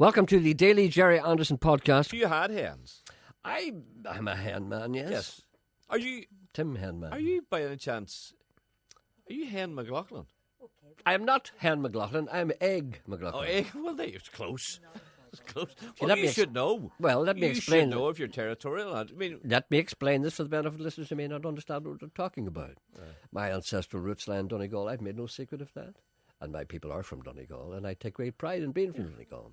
Welcome to the Daily Jerry Anderson podcast. You had hens? I'm a hen man, yes. Yes. Are you Tim Hen man. Are you by any chance? Are you Hen McLaughlin? I am not Hen McLaughlin. I'm Egg Oh, McLaughlin. well, there it's close. It's close. let Well, me you ex- should know. Well, let me You explain. should know if you're territorial. I mean, Let me explain this for the benefit of listeners who may not understand what we're talking about. My ancestral roots lie in Donegal. I've made no secret of that. And my people are from Donegal, and I take great pride in being from Donegal.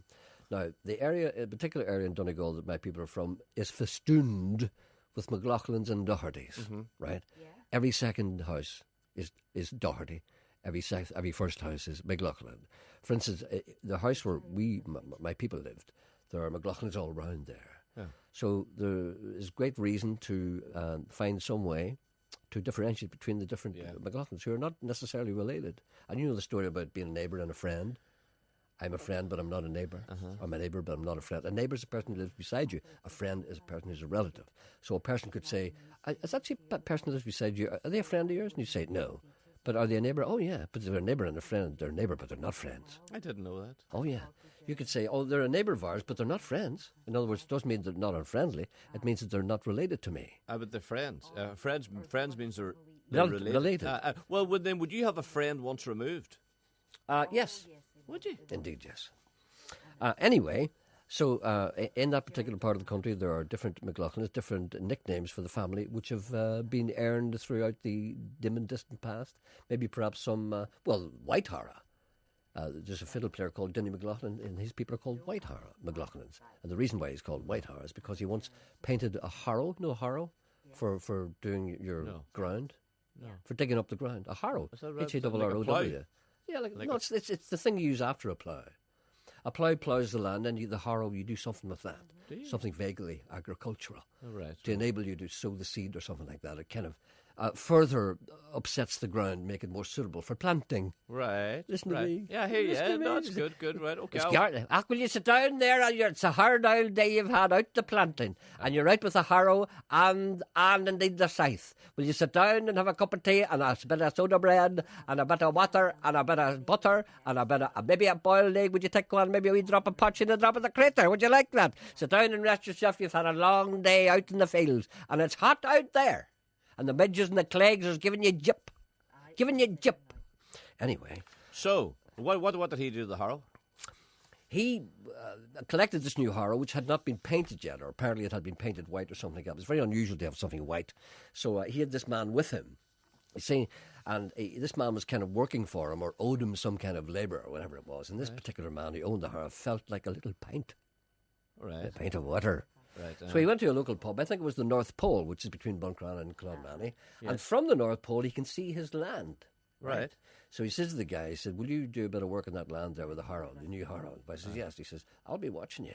Now, the area, a particular area in Donegal that my people are from, is festooned with McLaughlins and Dohertys, right? Yeah. Every second house is Doherty. Every first house is McLaughlin. For instance, the house where my people lived, there are McLaughlins all around there. Yeah. So there is great reason to find some way to differentiate between the different McLaughlins who are not necessarily related. And you know the story about being a neighbour and a friend. I'm a friend, but I'm not a neighbour. I'm a neighbour, but I'm not a friend. A neighbour is a person who lives beside you. A friend is a person who's a relative. So a person could say, is that the person who lives beside you, are they a friend of yours? And you say, no. But are they a neighbour? Oh, yeah. But they're a neighbour and a friend. They're a neighbour, but they're not friends. I didn't know that. Oh, yeah. You could say, oh, they're a neighbour of ours, but they're not friends. In other words, it doesn't mean they're not unfriendly. It means that they're not related to me. But they're friends. Friends means they're Related. Well, would you have a friend once removed? Yes. Would you? Indeed, yes. Anyway, so in that particular part of the country, there are different McLaughlins, different nicknames for the family, which have been earned throughout the dim and distant past. Maybe perhaps some, Whitehara. There's a fiddle player called Denny McLaughlin, and his people are called Whitehara McLaughlins. And the reason why he's called Whitehara is because he once painted a harrow, for doing your ground. No. For digging up the ground. A harrow. H-A-R-R-O-W. Yeah, it's the thing you use after a plough. A plough ploughs the land, and the harrow, you do something with that. Something vaguely agricultural. To enable you to sow the seed or something like that. It kind of further upsets the ground, make it more suitable for planting. Right. Listen to me. Yeah, I hear you. No, it's good, right. Okay. Will you sit down there? It's a hard old day you've had out the planting, and you're out with a harrow and indeed the scythe. Will you sit down and have a cup of tea and a bit of soda bread and a bit of water and a bit of butter and a bit of maybe a boiled egg? Would you take one? Maybe a wee drop of punch and a drop of the crater? Would you like that? Sit down and rest yourself. You've had a long day out in the fields, and it's hot out there. And the midges and the clegs is giving you jip. Anyway. So, what did he do to the harrow? He collected this new harrow, which had not been painted yet, or apparently it had been painted white or something like that. It was very unusual to have something white. So he had this man with him. You see, and this man was kind of working for him or owed him some kind of labour or whatever it was. And this particular man who owned the harrow felt like a little pint. Right. A pint of water. Right, So he went to a local pub. I think it was the North Pole, which is between Buncrana and Clonmany. Yes. And from the North Pole, he can see his land. Right. So he says to the guy, he said, will you do a bit of work on that land there with the harrow, the new harrow? I says, yes. He says, I'll be watching you.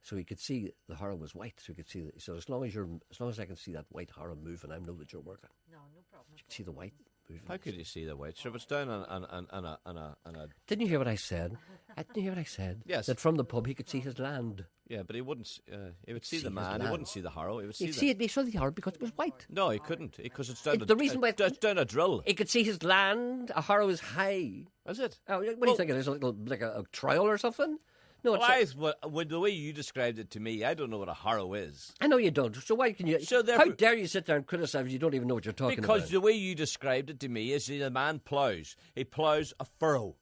So he could see the harrow was white. So he could see that. So as long as I can see that white harrow moving, I know that you're working. No problem. You can see the white moving. How could you see the white? So if it's down on a... Didn't you hear what I said? Didn't you hear what I said? Yes. That from the pub he could see his land. Yeah, but he wouldn't. He would see the man. He wouldn't see the harrow. He would see. He saw the harrow because it was white. No, he couldn't because it's down. The reason why it's down a drill. He could see his land. A harrow is high. Is it? Oh, what do you think it is? Like a trowel or something? No, with the way you described it to me, I don't know what a harrow is. I know you don't. So why can you? So how dare you sit there and criticise? You don't even know what you're talking about. Because the way you described it to me is the man ploughs. He ploughs a furrow,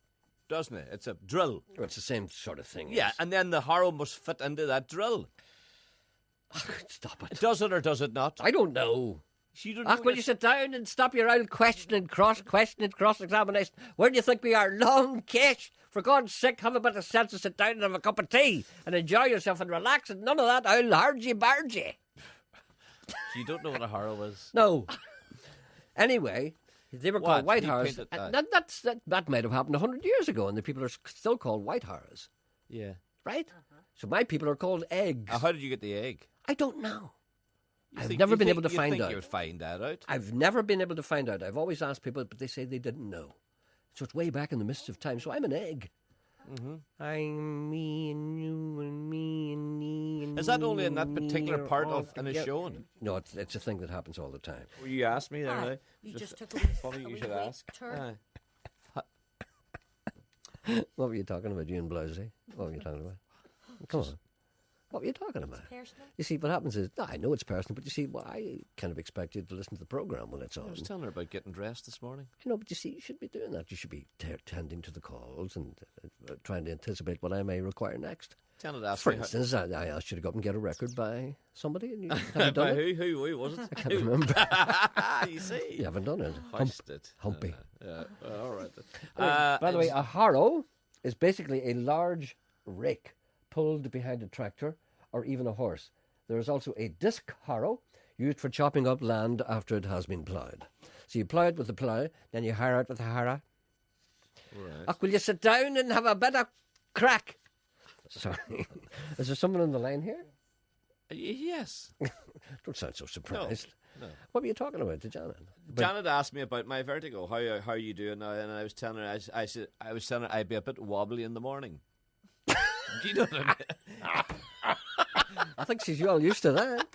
doesn't it? It's a drill. Well, it's the same sort of thing. Yeah, yes. And then the harrow must fit into that drill. Stop it. Does it or does it not? I don't know. Will you sit down and stop your old questioning, cross-examination? Where do you think we are? Long kiss. For God's sake, have a bit of sense and sit down and have a cup of tea and enjoy yourself and relax and none of that old hargy-bargy. You don't know what a harrow is? No. Anyway, they were called white harrows. That might have happened 100 years ago and the people are still called white harrows. Yeah. Right? So my people are called eggs. How did you get the egg? I don't know. I've never been able to find out. You would find that out? I've never been able to find out. I've always asked people, but they say they didn't know. So it's way back in the mists of time. So I'm an egg. Mm-hmm. I'm me and you and me and me and Is that only in that particular part of Inishowen? No, it's a thing that happens all the time. Well, you asked me there now. You just took a funny you should ask. What were you talking about, you and Blousy? What were you talking about? Come on. What were you talking about? Personal. You see, what happens is, I know it's personal, but you see, well, I kind of expect you to listen to the programme when it's on. I was telling her about getting dressed this morning. You know, but you see, you should be doing that. You should be tending to the calls and trying to anticipate what I may require next. Janet asked For me instance, I asked you to go up and get a record by somebody, and you haven't done by it. who was it? I can't remember. You see, You haven't done it. hoisted. Humpy. All right. By the way, a harrow is basically a large rake pulled behind a tractor or even a horse. There is also a disc harrow used for chopping up land after it has been ploughed. So you plough it with the plough, then you harrow it with a harrow. Right. Will you sit down and have a bit of crack? Sorry. Is there someone on the line here? Yes. Don't sound so surprised. No. What were you talking about to Janet? Janet asked me about my vertigo. How are you doing now? And I was telling her, I was telling her I'd be a bit wobbly in the morning. Do you know what I mean? I think she's well used to that.